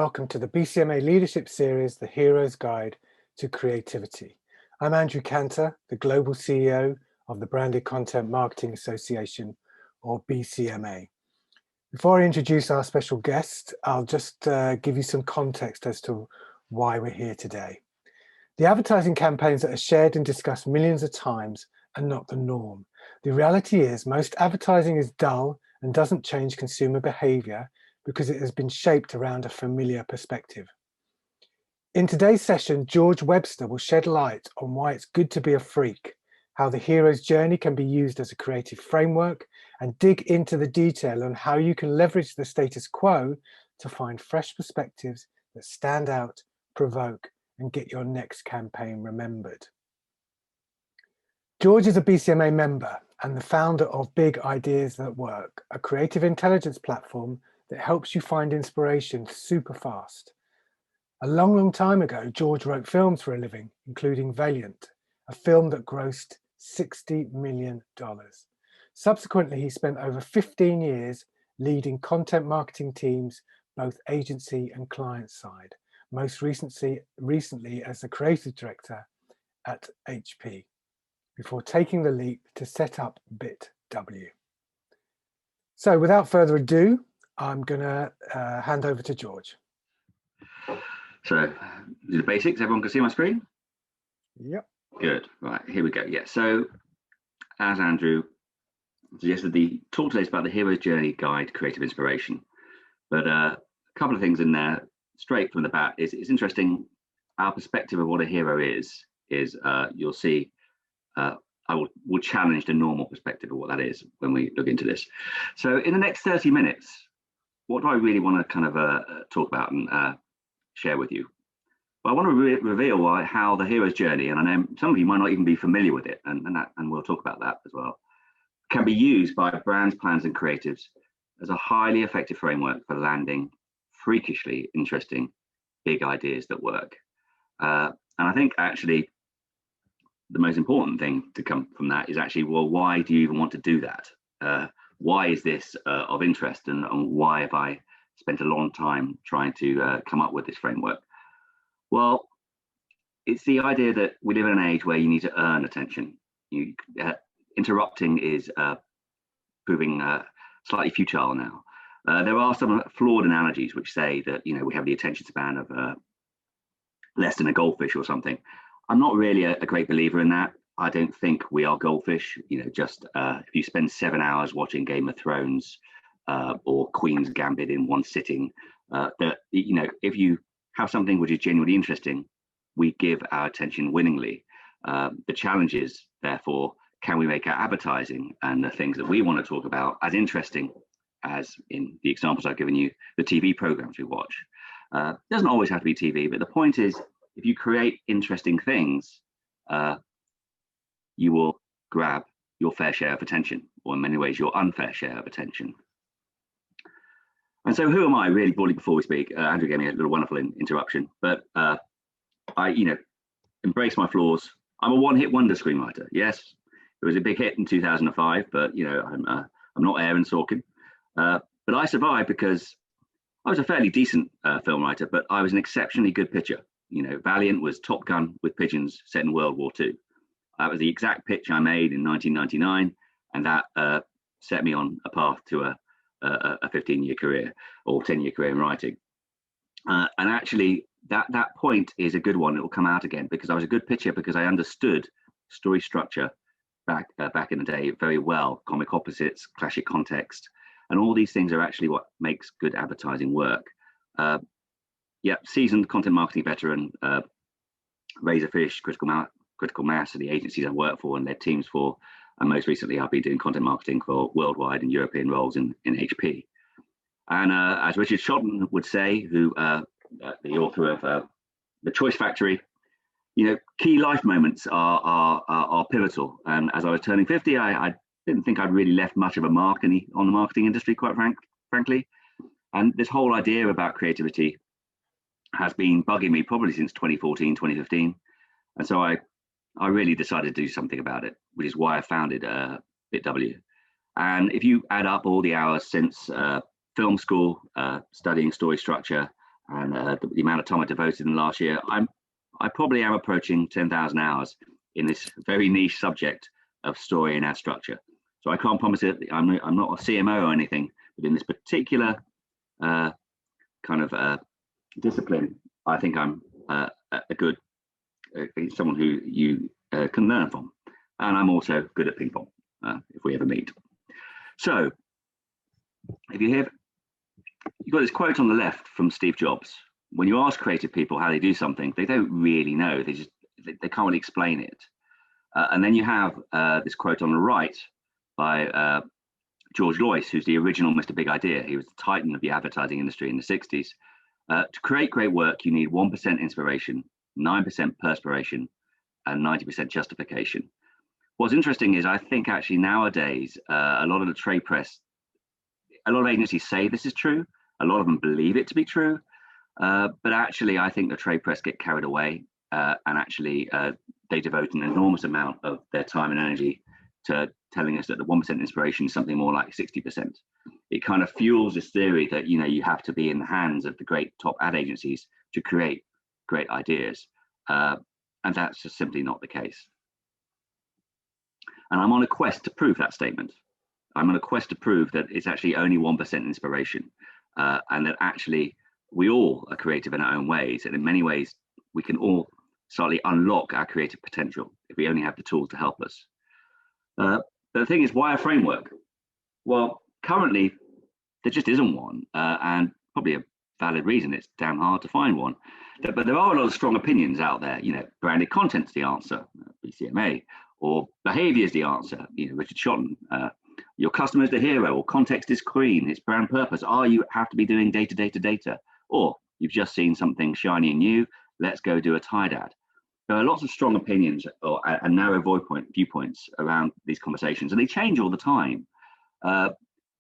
welcome to the BCMA Leadership Series, The Hero's Guide to Creativity. I'm Andrew Cantor, the Global CEO of the Branded Content Marketing Association, or BCMA. Before I introduce our special guest, I'll just give you some context as to why we're here today. The advertising campaigns that are shared and discussed millions of times are not the norm. The reality is most advertising is dull and doesn't change consumer behavior because it has been shaped around a familiar perspective. In today's session, George Webster will shed light on why it's good to be a freak, how the hero's journey can be used as a creative framework, and dig into the detail on how you can leverage the status quo to find fresh perspectives that stand out, provoke, and get your next campaign remembered. George is a BCMA member and the founder of Big Ideas That Work, a creative intelligence platform that helps you find inspiration super fast. A long time ago, George wrote films for a living, including Valiant, a film that grossed $60 million. Subsequently, he spent over 15 years leading content marketing teams, both agency and client side, most recently as the creative director at HP, before taking the leap to set up BITW. So without further ado, I'm going to hand over to George. So, the basics, everyone can see my screen? Yep. Good, right, here we go. Yeah, so as Andrew suggested, the talk today is about the Hero's Journey Guide to Creative Inspiration. But a couple of things in there, straight from the bat, it's interesting, our perspective of what a hero is you'll see, I will challenge the normal perspective of what that is when we look into this. So in the next 30 minutes, what do I really want to kind of talk about and share with you? Well, I want to reveal how the hero's journey, and I know some of you might not even be familiar with it, and we'll talk about that as well, can be used by brands, plans, and creatives as a highly effective framework for landing freakishly interesting big ideas that work. And I think actually the most important thing to come from that is actually, well, why do you even want to do that? Why is this of interest, and why have I spent a long time trying to come up with this framework? Well, it's the idea that we live in an age where you need to earn attention. Interrupting is proving slightly futile now. There are some flawed analogies which say that, you know, we have the attention span of less than a goldfish or something. I'm not really a great believer in that. I don't think we are goldfish. You know, just if you spend 7 hours watching Game of Thrones or Queen's Gambit in one sitting, that, you know, if you have something which is genuinely interesting, we give our attention willingly. The challenge is, therefore, can we make our advertising and the things that we want to talk about as interesting as, in the examples I've given you, the TV programs we watch? Doesn't always have to be TV, but the point is, if you create interesting things, you will grab your fair share of attention, or in many ways your unfair share of attention. And so who am I really broadly before we speak? Andrew gave me a little wonderful interruption, but I, you know, embrace my flaws. I'm a one-hit wonder screenwriter. Yes, it was a big hit in 2005, but you know, I'm not Aaron Sorkin. But I survived because I was a fairly decent film writer, but I was an exceptionally good pitcher. You know, Valiant was Top Gun with pigeons set in World War II. That was the exact pitch I made in 1999, and that set me on a path to a 15-year career or 10-year career in writing. And actually, that point is a good one. It will come out again because I was a good pitcher because I understood story structure back in the day very well, comic opposites, classic context, and all these things are actually what makes good advertising work. Yeah, seasoned content marketing veteran, Razorfish, Critical Mass are the agencies I work for and led teams for. And most recently, I've been doing content marketing for worldwide and European roles in HP. And as Richard Shodden would say, who the author of The Choice Factory, you know, key life moments are pivotal. And as I was turning 50, I didn't think I'd really left much of a mark on the marketing industry, quite frankly. And this whole idea about creativity has been bugging me probably since 2014, 2015. And so I really decided to do something about it, which is why I founded BITW. And if you add up all the hours since film school, studying story structure, and the amount of time I devoted in the last year, I probably am approaching 10,000 hours in this very niche subject of story and ad structure. So I can't promise it. I'm not a CMO or anything, but in this particular kind of discipline, I think I'm a good someone who you can learn from, and I'm also good at ping pong if we ever meet. So, if you've got this quote on the left from Steve Jobs. When you ask creative people how they do something, they don't really know. They can't really explain it. And then you have this quote on the right by George Lois, who's the original Mr. Big Idea. He was the titan of the advertising industry in the 60s. To create great work, you need 1% inspiration, 9% perspiration, and 90% justification. What's interesting is I think actually nowadays, a lot of the trade press, a lot of agencies say this is true. A lot of them believe it to be true. But actually, I think the trade press get carried away and actually they devote an enormous amount of their time and energy to telling us that the 1% inspiration is something more like 60%. It kind of fuels this theory that, you know, you have to be in the hands of the great top ad agencies to create great ideas. And that's just simply not the case. And I'm on a quest to prove that statement. I'm on a quest to prove that it's actually only 1% inspiration and that actually we all are creative in our own ways. And in many ways, we can all slightly unlock our creative potential if we only have the tools to help us. But the thing is, why a framework? Well, currently, there just isn't one, and probably a valid reason. It's damn hard to find one. But there are a lot of strong opinions out there. You know, branded content's the answer, BCMA, or behaviour is the answer, you know, Richard Shotton. Your customer is the hero, or context is queen. It's brand purpose. You have to be doing data, or you've just seen something shiny and new. Let's go do a Tide ad. There are lots of strong opinions and narrow viewpoints around these conversations, and they change all the time. But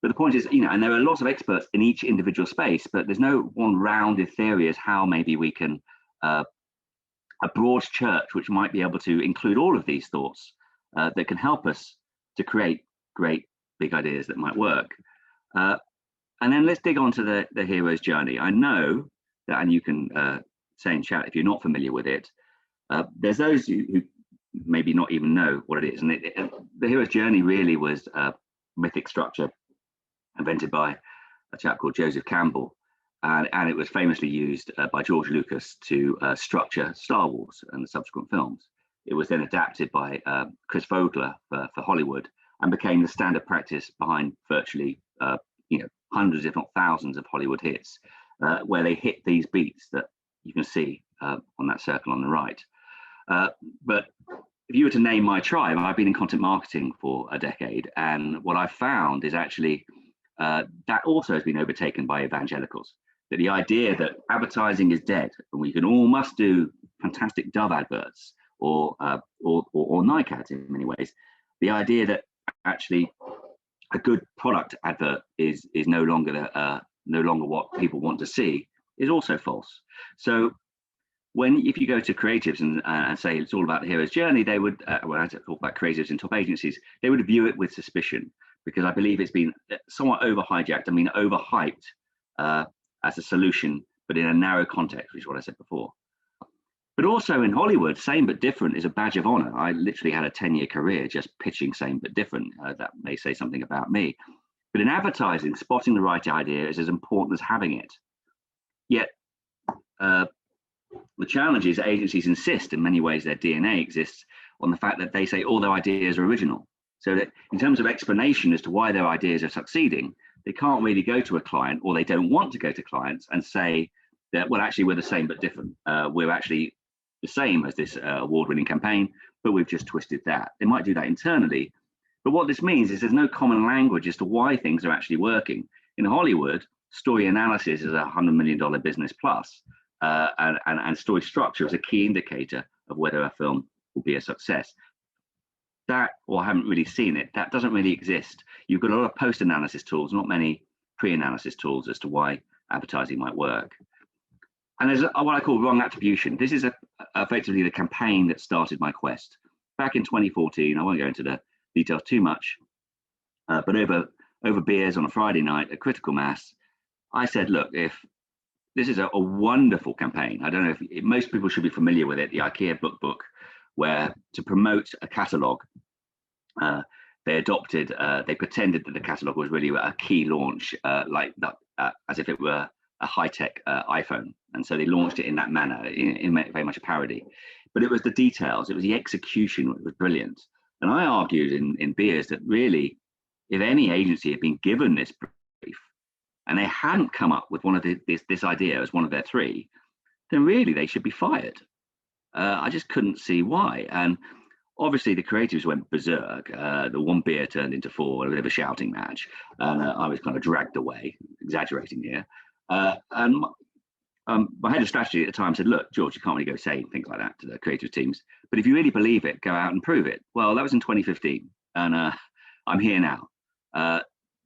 the point is, you know, and there are lots of experts in each individual space, but there's no one rounded theory as how maybe we can a broad church which might be able to include all of these thoughts that can help us to create great big ideas that might work. And then let's dig on to the hero's journey. I know that, and you can say in chat if you're not familiar with it, there's those who maybe not even know what it is. And the hero's journey really was a mythic structure invented by a chap called Joseph Campbell. And it was famously used by George Lucas to structure Star Wars and the subsequent films. It was then adapted by Chris Vogler for Hollywood and became the standard practice behind virtually hundreds, if not thousands, of Hollywood hits, where they hit these beats that you can see on that circle on the right. But if you were to name my tribe, I've been in content marketing for a decade, and what I've found is actually that also has been overtaken by evangelicals. That the idea that advertising is dead and we can all must do fantastic Dove adverts or Nike ads in many ways. The idea that actually a good product advert is no longer what people want to see is also false. So if you go to creatives and say it's all about the hero's journey, they would, when I talk about creatives in top agencies, they would view it with suspicion, because I believe it's been somewhat over-hijacked, over-hyped as a solution, but in a narrow context, which is what I said before. But also in Hollywood, same but different is a badge of honor. I literally had a 10-year career just pitching same but different. That may say something about me. But in advertising, spotting the right idea is as important as having it. Yet, the challenge is agencies insist, in many ways their DNA exists, on the fact that they say all their ideas are original. So that in terms of explanation as to why their ideas are succeeding, they can't really go to a client, or they don't want to go to clients and say that, well, actually, we're the same but different. We're actually the same as this award-winning campaign, but we've just twisted that. They might do that internally. But what this means is there's no common language as to why things are actually working. In Hollywood, story analysis is a $100 million business plus, and story structure is a key indicator of whether a film will be a success. That, or I haven't really seen it, that doesn't really exist. You've got a lot of post-analysis tools, not many pre-analysis tools as to why advertising might work. And there's what I call wrong attribution. This is effectively the campaign that started my quest. Back in 2014, I won't go into the details too much, but over beers on a Friday night at Critical Mass, I said, look, if this is a wonderful campaign. I don't know if most people should be familiar with it, the IKEA book, where to promote a catalogue, they adopted, they pretended that the catalogue was really a key launch, like that, as if it were a high-tech iPhone. And so they launched it in that manner, in very much a parody. But it was the details, it was the execution that was brilliant. And I argued in Beers that really, if any agency had been given this brief and they hadn't come up with one of this idea as one of their three, then really they should be fired. I just couldn't see why. And obviously the creatives went berserk. The one beer turned into four, a bit of a shouting match. And I was kind of dragged away, exaggerating here. And my head of strategy at the time said, look, George, you can't really go saying things like that to the creative teams. But if you really believe it, go out and prove it. Well, that was in 2015. And I'm here now.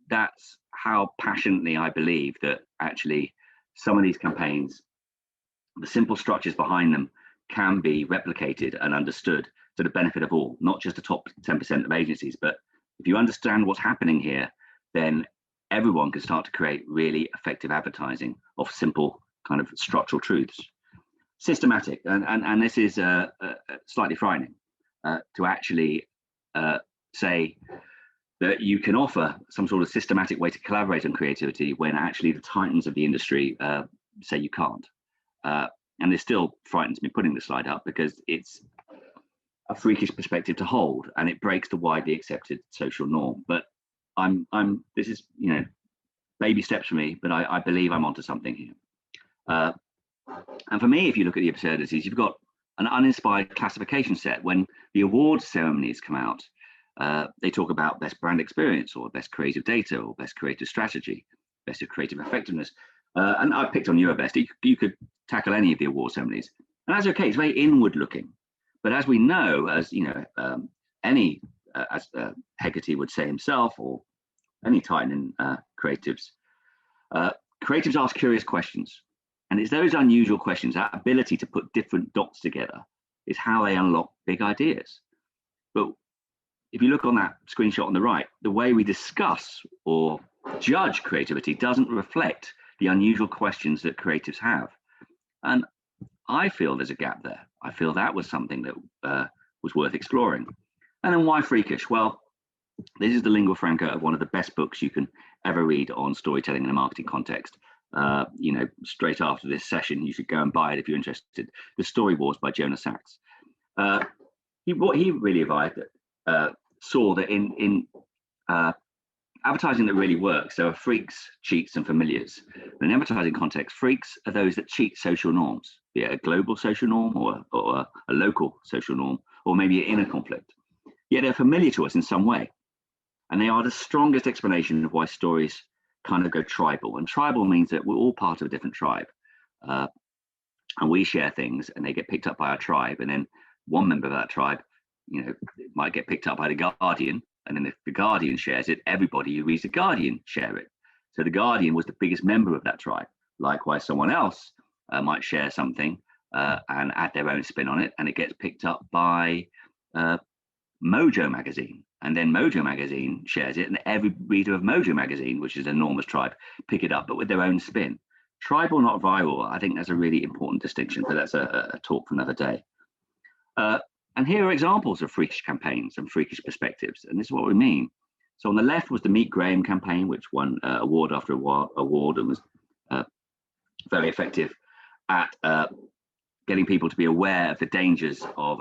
That's how passionately I believe that actually some of these campaigns, the simple structures behind them, can be replicated and understood to the benefit of all, not just the top 10% of agencies. But if you understand what's happening here, then everyone can start to create really effective advertising of simple kind of structural truths. Systematic, and this is slightly frightening to actually say that you can offer some sort of systematic way to collaborate on creativity when actually the titans of the industry say you can't. And it still frightens me putting the slide up because it's a freakish perspective to hold, and it breaks the widely accepted social norm. But this is, you know, baby steps for me, but I believe I'm onto something here. And for me, if you look at the absurdities, you've got an uninspired classification set. When the awards ceremonies come out, they talk about best brand experience or best creative data or best creative strategy, best of creative effectiveness. And I picked on Eurobest. You could tackle any of the award ceremonies, and that's okay. It's very inward looking. But as we know, as you know, as Hegarty would say himself, or any titan in creatives ask curious questions. And it's those unusual questions, that ability to put different dots together, is how they unlock big ideas. But if you look on that screenshot on the right, the way we discuss or judge creativity doesn't reflect the unusual questions that creatives have. And I feel there's a gap there. I feel that was something that was worth exploring. And then why Freakish? Well, this is the lingua franca of one of the best books you can ever read on storytelling in a marketing context. You know, straight after this session, you should go and buy it if you're interested. The Story Wars by Jonas Sachs. What he really saw that in advertising that really works, there are freaks, cheats, and familiars. In an advertising context, freaks are those that cheat social norms, be it a global social norm or a local social norm, or maybe an inner conflict. Yet they're familiar to us in some way. And they are the strongest explanation of why stories kind of go tribal. And tribal means that we're all part of a different tribe. And we share things and they get picked up by our tribe. And then one member of that tribe, you know, it might get picked up by the Guardian. And then if the Guardian shares it, everybody who reads the Guardian share it. So the Guardian was the biggest member of that tribe. Likewise, someone else might share something and add their own spin on it. And it gets picked up by Mojo magazine. And then Mojo magazine shares it, and every reader of Mojo magazine, which is an enormous tribe, pick it up, but with their own spin. Tribal, not viral. I think that's a really important distinction, but that's a talk for another day. And here are examples of freakish campaigns and freakish perspectives, and this is what we mean. So on the left was the Meet Graham campaign, which won award after award and was very effective at getting people to be aware of the dangers of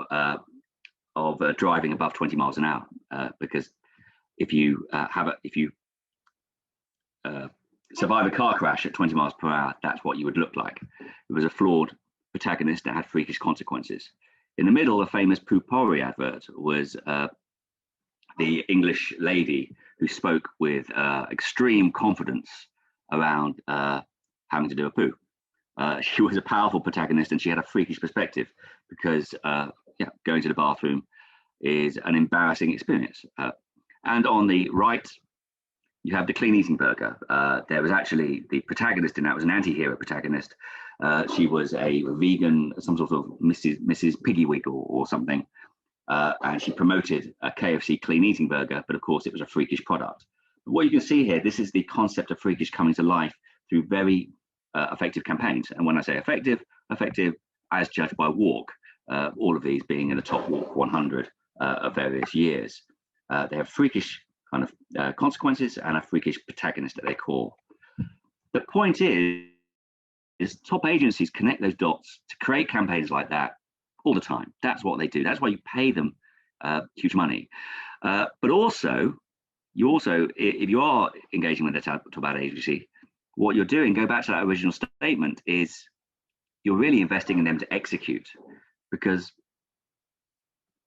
driving above 20 miles an hour, because if you survive a car crash at 20 miles per hour, that's what you would look like. It was a flawed protagonist that had freakish consequences. In the middle, the famous Poo-Pourri advert was the English lady who spoke with extreme confidence around having to do a poo. She was a powerful protagonist and she had a freakish perspective because going to the bathroom is an embarrassing experience. And on the right, you have the clean eating burger. There was actually the protagonist in that was an anti-hero protagonist. She was a vegan, some sort of Mrs. Piggywig or something. And she promoted a KFC clean eating burger, but of course it was a freakish product. But what you can see here, this is the concept of freakish coming to life through very effective campaigns. And when I say effective as judged by Walk, all of these being in the top Walk 100 of various years. They have freakish kind of consequences and a freakish protagonist that they call. The point is top agencies connect those dots to create campaigns like that all the time. That's what they do. That's why you pay them huge money. But also, if you are engaging with a top ad agency, what you're doing, go back to that original statement, is you're really investing in them to execute. Because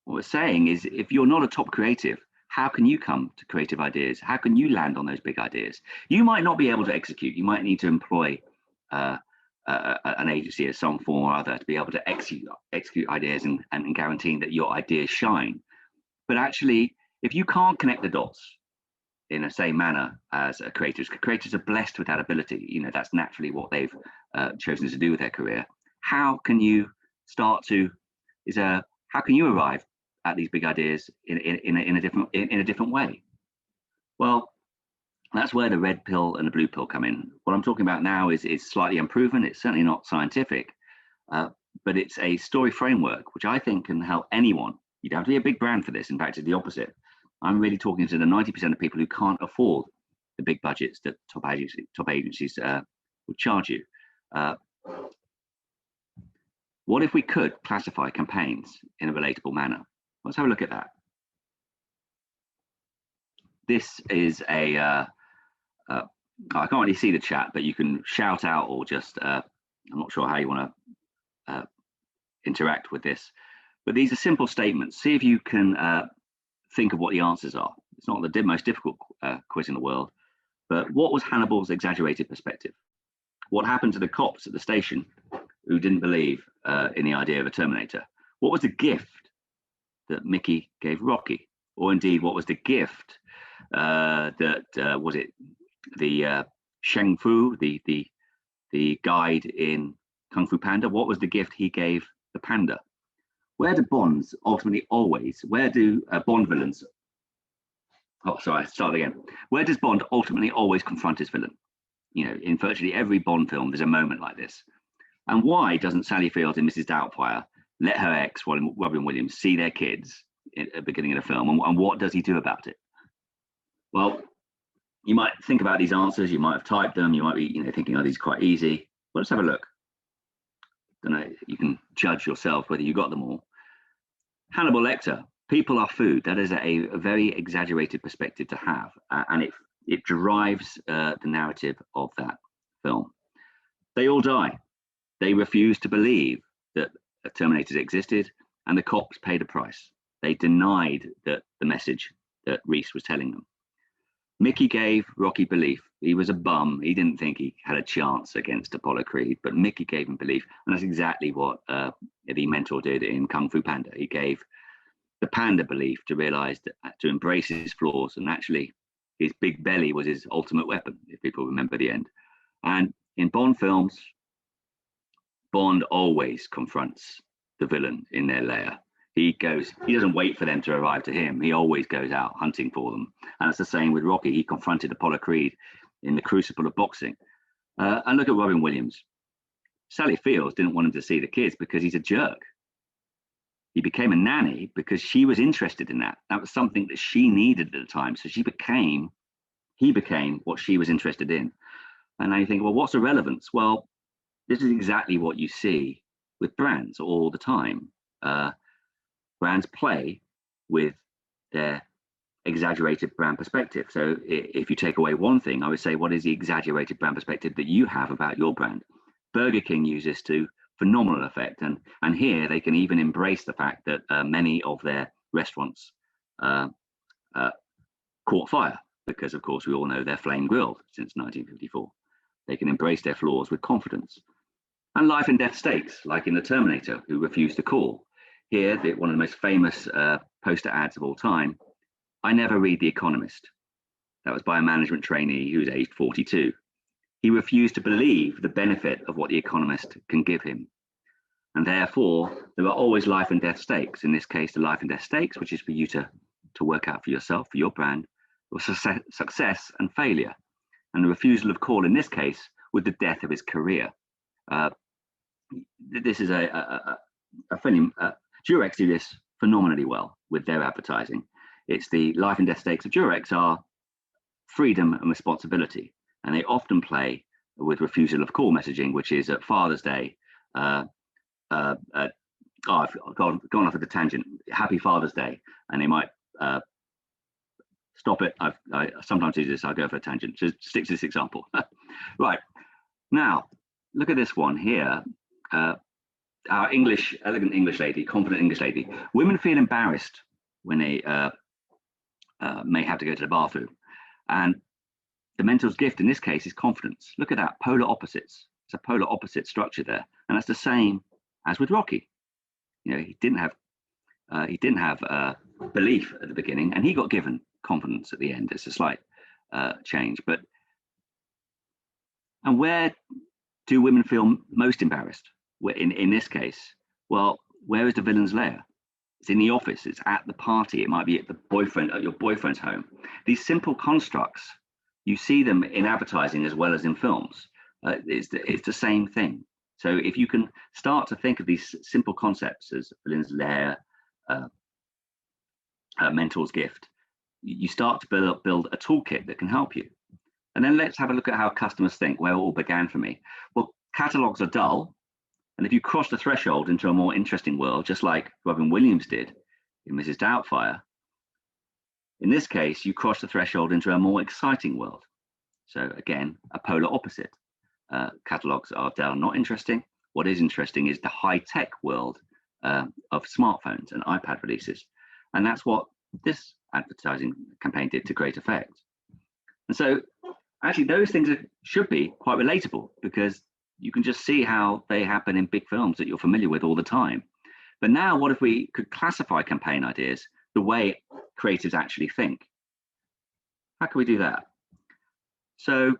what we're saying is, if you're not a top creative, how can you come to creative ideas? How can you land on those big ideas? You might not be able to execute. You might need to employ an agency of some form or other to be able to execute ideas and guaranteeing that your ideas shine. But actually, if you can't connect the dots in the same manner as creators are blessed with that ability. You know, that's naturally what they've chosen to do with their career. How can you start to how can you arrive at these big ideas in a different way? Well, that's where the red pill and the blue pill come in. What I'm talking about now is slightly unproven. It's certainly not scientific, but it's a story framework, which I think can help anyone. You don't have to be a big brand for this. In fact, it's the opposite. I'm really talking to the 90% of people who can't afford the big budgets that top agencies would charge you. What if we could classify campaigns in a relatable manner? Let's have a look at that. This is I can't really see the chat, but you can shout out or just, I'm not sure how you want to interact with this, but these are simple statements. See if you can think of what the answers are. It's not the most difficult quiz in the world, but what was Hannibal's exaggerated perspective? What happened to the cops at the station who didn't believe in the idea of a Terminator? What was the gift that Mickey gave Rocky? Or indeed, what was the gift was it the Sheng Fu, the guide in Kung Fu Panda? What was the gift he gave the panda? Where do Bonds ultimately always, where do Bond villains, where does Bond ultimately always confront his villain? You know, in virtually every Bond film, there's a moment like this. And why doesn't Sally Field and Mrs. Doubtfire let her ex, Robin Williams, see their kids at the beginning of the film? And what does he do about it? Well, you might think about these answers, you might have typed them, you might be thinking, oh, these are quite easy. Well, let's have a look. Don't know, you can judge yourself whether you got them all. Hannibal Lecter, people are food. That is a very exaggerated perspective to have, and it drives the narrative of that film. They all die. They refuse to believe that Terminators existed, and the cops paid a price. They denied that the message that Reese was telling them. Mickey gave Rocky belief. He was a bum. He didn't think he had a chance against Apollo Creed, but Mickey gave him belief. And that's exactly what the mentor did in Kung Fu Panda. He gave the panda belief to realize to embrace his flaws. And actually, his big belly was his ultimate weapon, if people remember the end. And in Bond films, Bond always confronts the villain in their lair. He doesn't wait for them to arrive to him. He always goes out hunting for them. And it's the same with Rocky. He confronted Apollo Creed in the crucible of boxing. And look at Robin Williams. Sally Fields didn't want him to see the kids because he's a jerk. He became a nanny because she was interested in that. That was something that she needed at the time. So he became what she was interested in. And now you think, well, what's the relevance? Well, this is exactly what you see with brands all the time. Brands play with their exaggerated brand perspective. So if you take away one thing, I would say, what is the exaggerated brand perspective that you have about your brand? Burger King uses this to phenomenal effect. And here they can even embrace the fact that many of their restaurants caught fire because, of course, we all know they're flame grilled since 1954. They can embrace their flaws with confidence. And life and death stakes, like in The Terminator, who refused to call. Here, one of the most famous poster ads of all time, I never read The Economist. That was by a management trainee who was aged 42. He refused to believe the benefit of what The Economist can give him. And therefore, there are always life and death stakes. In this case, the life and death stakes, which is for you to work out for yourself, for your brand, was success and failure. And the refusal of call in this case with the death of his career. This is a film. Durex do this phenomenally well with their advertising. It's the life and death stakes of Durex are freedom and responsibility, and they often play with refusal of call messaging, which is at Father's Day. I've gone off at a tangent. Happy Father's Day, and they might stop it. I sometimes do this. I'll go for a tangent. Just stick to this example. Right now, look at this one here. Our elegant English lady, confident English lady. Women feel embarrassed when they may have to go to the bathroom, and the mentor's gift in this case is confidence. Look at that, polar opposites. It's a polar opposite structure there, and that's the same as with Rocky. You know, he didn't have belief at the beginning, and he got given confidence at the end. It's a slight change, and where do women feel most embarrassed? In this case, well, where is the villain's lair? It's in the office. It's at the party. It might be at your boyfriend's home. These simple constructs, you see them in advertising as well as in films. It's the same thing. So if you can start to think of these simple concepts as villain's lair, mentor's gift, you start to build a toolkit that can help you. And then let's have a look at how customers think, where it all began for me. Well, catalogs are dull. And if you cross the threshold into a more interesting world, just like Robin Williams did in Mrs. Doubtfire, in this case, you cross the threshold into a more exciting world. So again, a polar opposite. Catalogs are dull, not interesting. What is interesting is the high-tech world of smartphones and iPad releases. And that's what this advertising campaign did to great effect. And so actually those things should be quite relatable, because you can just see how they happen in big films that you're familiar with all the time. But now what if we could classify campaign ideas the way creatives actually think? How can we do that? So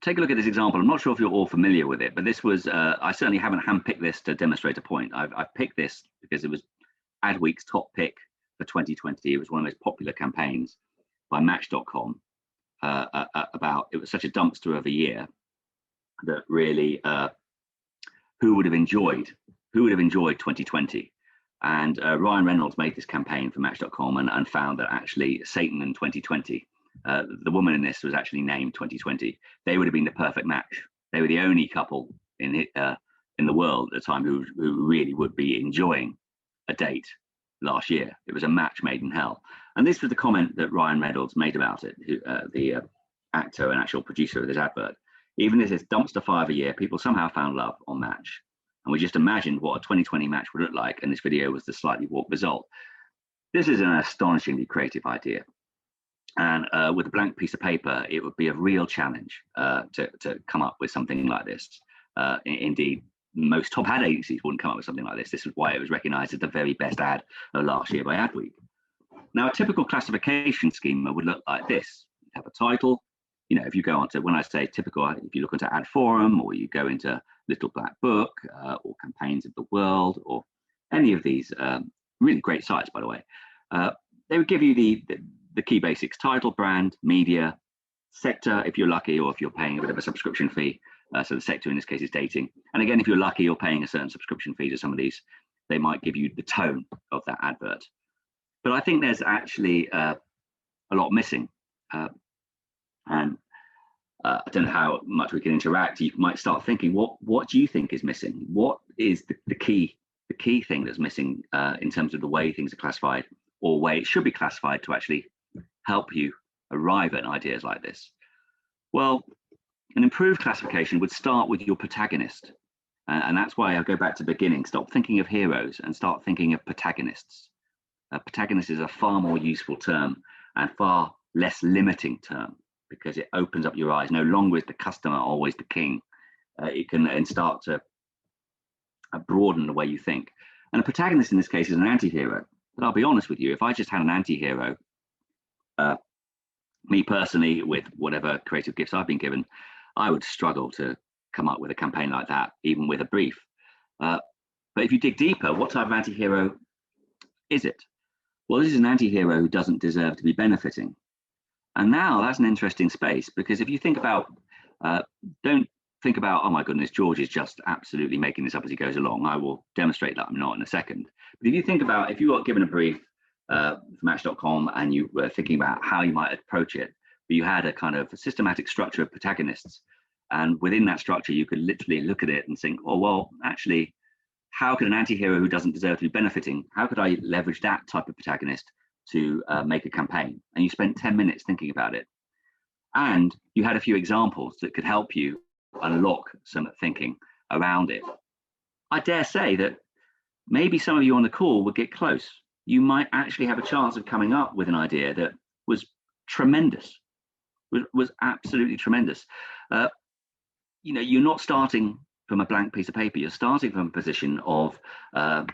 take a look at this example. I'm not sure if you're all familiar with it, but this was, I certainly haven't handpicked this to demonstrate a point. I've picked this because it was Adweek's top pick for 2020. It was one of the most popular campaigns by Match.com it was such a dumpster of a year that really who would have enjoyed 2020. And Ryan Reynolds made this campaign for Match.com and found that actually Satan in 2020, the woman in this was actually named 2020. They would have been the perfect match. They were the only couple in the world at the time who really would be enjoying a date last year. It was a match made in hell. And this was the comment that Ryan Reynolds made about it, the actor and actual producer of this advert. Even if it's dumpster fire of a year, people somehow found love on Match. And we just imagined what a 2020 match would look like, and this video was the slightly warped result. This is an astonishingly creative idea. And with a blank piece of paper, it would be a real challenge to come up with something like this. Indeed, most top ad agencies wouldn't come up with something like this. This is why it was recognized as the very best ad of last year by Adweek. Now, a typical classification schema would look like this. You have a title. You know, if you go onto, when I say typical, if you look into Ad Forum, or you go into Little Black Book, or Campaigns of the World, or any of these really great sites, by the way, they would give you the key basics: title, brand, media, sector, if you're lucky, or if you're paying a bit of a subscription fee. So the sector in this case is dating. And again, if you're lucky, you're paying a certain subscription fee to some of these, they might give you the tone of that advert. But I think there's actually a lot missing. And I don't know how much we can interact. You might start thinking, what do you think is missing? What is the key thing that's missing in terms of the way things are classified, or way it should be classified to actually help you arrive at ideas like this? Well, an improved classification would start with your protagonist. And that's why I go back to the beginning. Stop thinking of heroes and start thinking of protagonists. Protagonist is a far more useful term and far less limiting term, because it opens up your eyes. No longer is the customer always the king. It can start to broaden the way you think. And a protagonist in this case is an anti-hero. But I'll be honest with you, if I just had an anti-hero, me personally, with whatever creative gifts I've been given, I would struggle to come up with a campaign like that, even with a brief. But if you dig deeper, what type of anti-hero is it? Well, this is an anti-hero who doesn't deserve to be benefiting. And now that's an interesting space, because if you think about Don't think about, oh my goodness, George is just absolutely making this up as he goes along. I will demonstrate that I'm not in a second. But if you think about, if you got given a brief from Match.com and you were thinking about how you might approach it, but you had a kind of systematic structure of protagonists, and within that structure, you could literally look at it and think, oh, well, actually, how could an anti-hero who doesn't deserve to be benefiting, how could I leverage that type of protagonist to make a campaign? And you spent 10 minutes thinking about it. And you had a few examples that could help you unlock some thinking around it. I dare say that maybe some of you on the call would get close. You might actually have a chance of coming up with an idea that was tremendous, was absolutely tremendous. You know, you're not starting from a blank piece of paper. You're starting from a position of a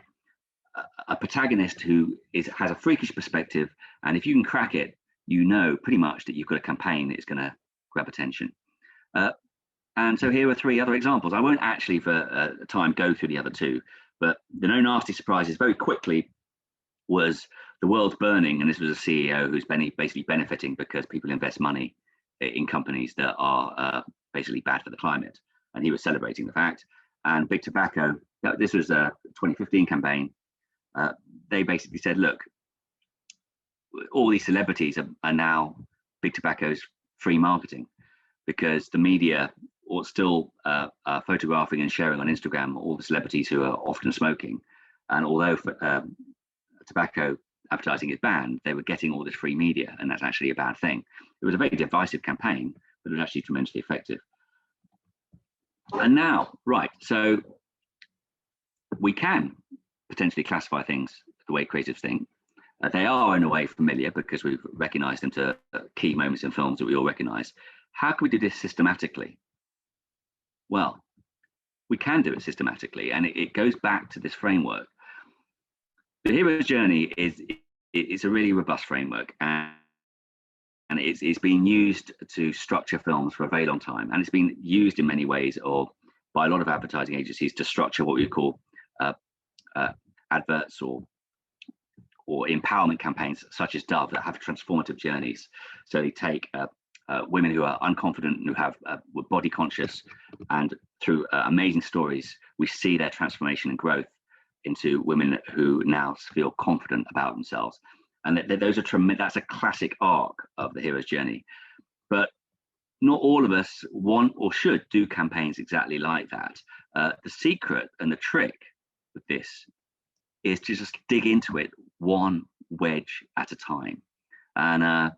protagonist who has a freakish perspective, and if you can crack it, you know pretty much that you've got a campaign that is going to grab attention. And so here are 3 other examples. I won't actually for time go through the other 2, but the No Nasty Surprises very quickly was the world's burning, and this was a CEO who's basically benefiting because people invest money in companies that are basically bad for the climate, and he was celebrating the fact. And Big Tobacco, this was a 2015 campaign. They basically said, look, all these celebrities are now Big Tobacco's free marketing, because the media are still photographing and sharing on Instagram all the celebrities who are often smoking. And although tobacco advertising is banned, they were getting all this free media, and that's actually a bad thing. It was a very divisive campaign, but it was actually tremendously effective. And now, right, so we can potentially classify things the way creatives think. They are in a way familiar because we've recognized them to key moments in films that we all recognize. How can we do this systematically? Well, we can do it systematically, and it goes back to this framework. The hero's journey is a really robust framework, and it's been used to structure films for a very long time, and it's been used in many ways by a lot of advertising agencies to structure what we call adverts or empowerment campaigns, such as Dove, that have transformative journeys. So they take women who are unconfident, who have were body conscious, and through amazing stories, we see their transformation and growth into women who now feel confident about themselves. And those are that's a classic arc of the hero's journey. But not all of us want or should do campaigns exactly like that. The secret and the trick with this is to just dig into it one wedge at a time. And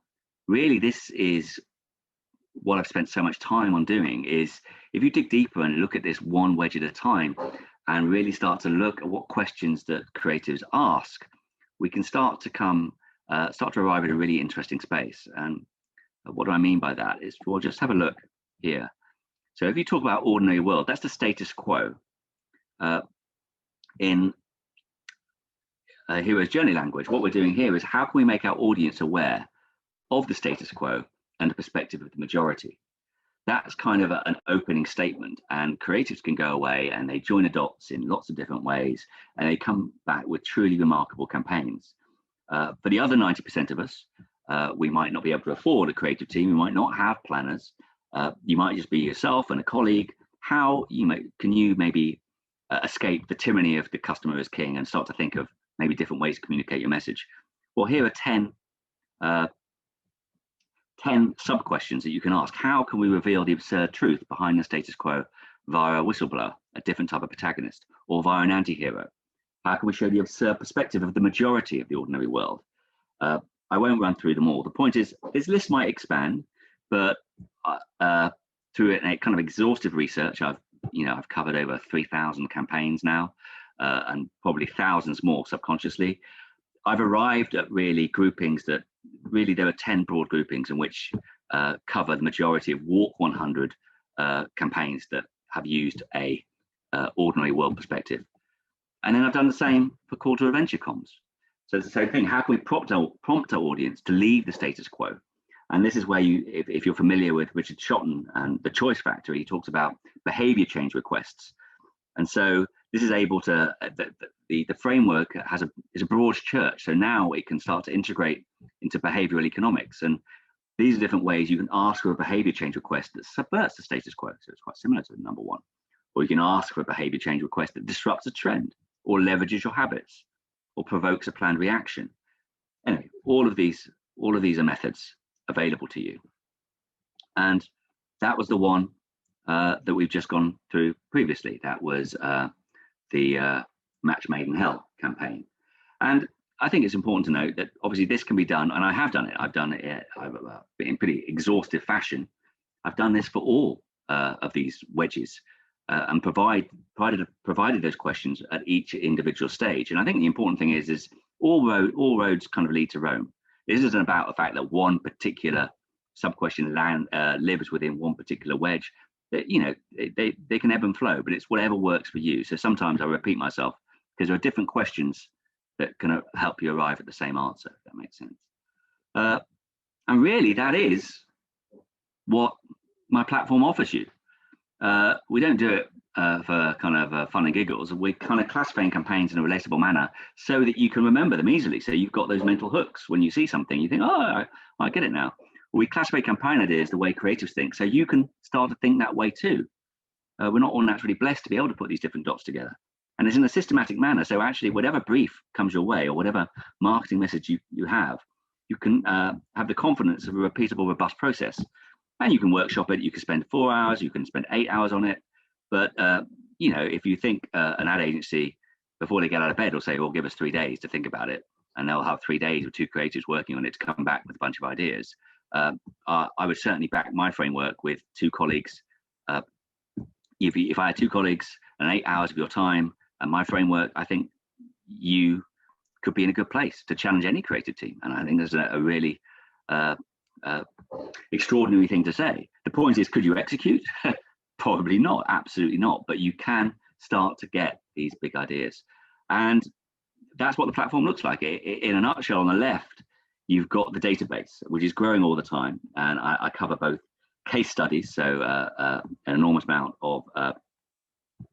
really, this is what I've spent so much time on doing, is if you dig deeper and look at this one wedge at a time and really start to look at what questions that creatives ask, we can start to arrive at a really interesting space. And what do I mean by that is, well, just have a look here. So if you talk about ordinary world, that's the status quo. In hero's journey language, what we're doing here is how can we make our audience aware of the status quo and the perspective of the majority? That's kind of an opening statement, and creatives can go away and they join the dots in lots of different ways, and they come back with truly remarkable campaigns. For the other 90% of us, we might not be able to afford a creative team. We might not have planners. You might just be yourself and a colleague. How can you maybe escape the tyranny of the customer as king and start to think of maybe different ways to communicate your message? Well, here are 10 sub-questions that you can ask. How can we reveal the absurd truth behind the status quo via a whistleblower, a different type of protagonist, or via an anti-hero? How can we show the absurd perspective of the majority of the ordinary world? I won't run through them all. The point is, this list might expand, but through a kind of exhaustive research, I've covered over 3,000 campaigns now, and probably thousands more subconsciously. I've arrived at really groupings that really there are 10 broad groupings in which cover the majority of Walk 100 campaigns that have used a ordinary world perspective. And then I've done the same for call to adventure comms. So it's the same thing. How can we prompt our audience to leave the status quo? And this is where if you're familiar with Richard Shotton and the Choice Factor, he talks about behavior change requests. And so this is able to, the framework is a broad church. So now it can start to integrate into behavioral economics. And these are different ways you can ask for a behavior change request that subverts the status quo. So it's quite similar to number one. Or you can ask for a behavior change request that disrupts a trend or leverages your habits or provokes a planned reaction. Anyway, all of these are methods available to you. And that was the one that we've just gone through previously. That was the Match Made in Hell campaign. And I think it's important to note that obviously this can be done, and I have done it. I've done it in pretty exhaustive fashion. I've done this for all of these wedges and provided those questions at each individual stage. And I think the important thing is all roads kind of lead to Rome. This isn't about the fact that one particular sub-question lives within one particular wedge. They can ebb and flow, but it's whatever works for you. So sometimes I repeat myself because there are different questions that can help you arrive at the same answer, if that makes sense. And really, that is what my platform offers you. We don't do it for kind of fun and giggles. We're kind of classifying campaigns in a relatable manner so that you can remember them easily. So you've got those mental hooks. When you see something, you think, oh, I get it now. We classify campaign ideas the way creatives think, so you can start to think that way too. We're not all naturally blessed to be able to put these different dots together. And it's in a systematic manner. So actually, whatever brief comes your way or whatever marketing message you have, you can have the confidence of a repeatable, robust process. And you can workshop it. You can spend 4 hours. You can spend 8 hours on it. But, if you think an ad agency, before they get out of bed, will say, well, give us 3 days to think about it. And they'll have 3 days with 2 creatives working on it to come back with a bunch of ideas. I would certainly back my framework with 2 colleagues. If I had 2 colleagues and 8 hours of your time and my framework, I think you could be in a good place to challenge any creative team. And I think there's a really extraordinary thing to say. The point is, could you execute? Probably not, absolutely not. But you can start to get these big ideas. And that's what the platform looks like. In a nutshell, on the left, you've got the database, which is growing all the time. And I cover both case studies, so an enormous amount of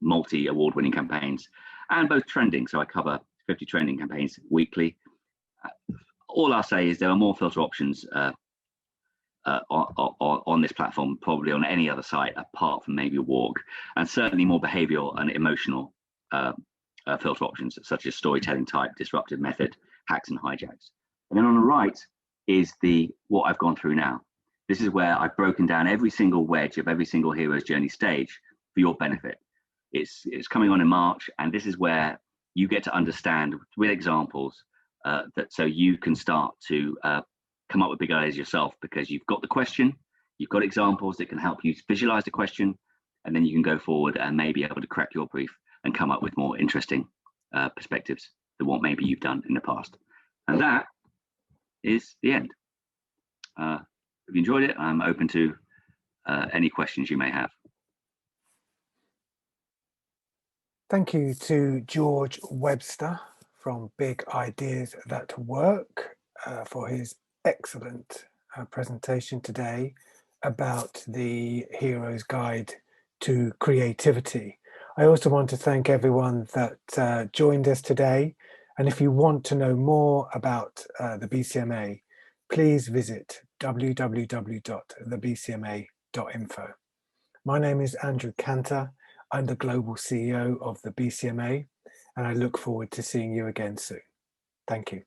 multi-award-winning campaigns, and both trending. So I cover 50 trending campaigns weekly. All I'll say is there are more filter options on this platform, probably on any other site apart from maybe Walk, and certainly more behavioral and emotional filter options such as storytelling type, disruptive method, hacks and hijacks. And then on the right is what I've gone through now. This is where I've broken down every single wedge of every single hero's journey stage for your benefit. It's coming on in March, and this is where you get to understand with examples so you can start to come up with big ideas yourself, because you've got the question, you've got examples that can help you visualize the question, and then you can go forward and maybe able to crack your brief and come up with more interesting perspectives than what maybe you've done in the past. And that is the end. If you enjoyed it, I'm open to any questions you may have. Thank you to George Webster from Big Ideas That Work for his excellent presentation today about the Hero's Guide to Creativity. I also want to thank everyone that joined us today. And if you want to know more about the BCMA, please visit www.thebcma.info. My name is Andrew Cantor. I'm the Global CEO of the BCMA, and I look forward to seeing you again soon. Thank you.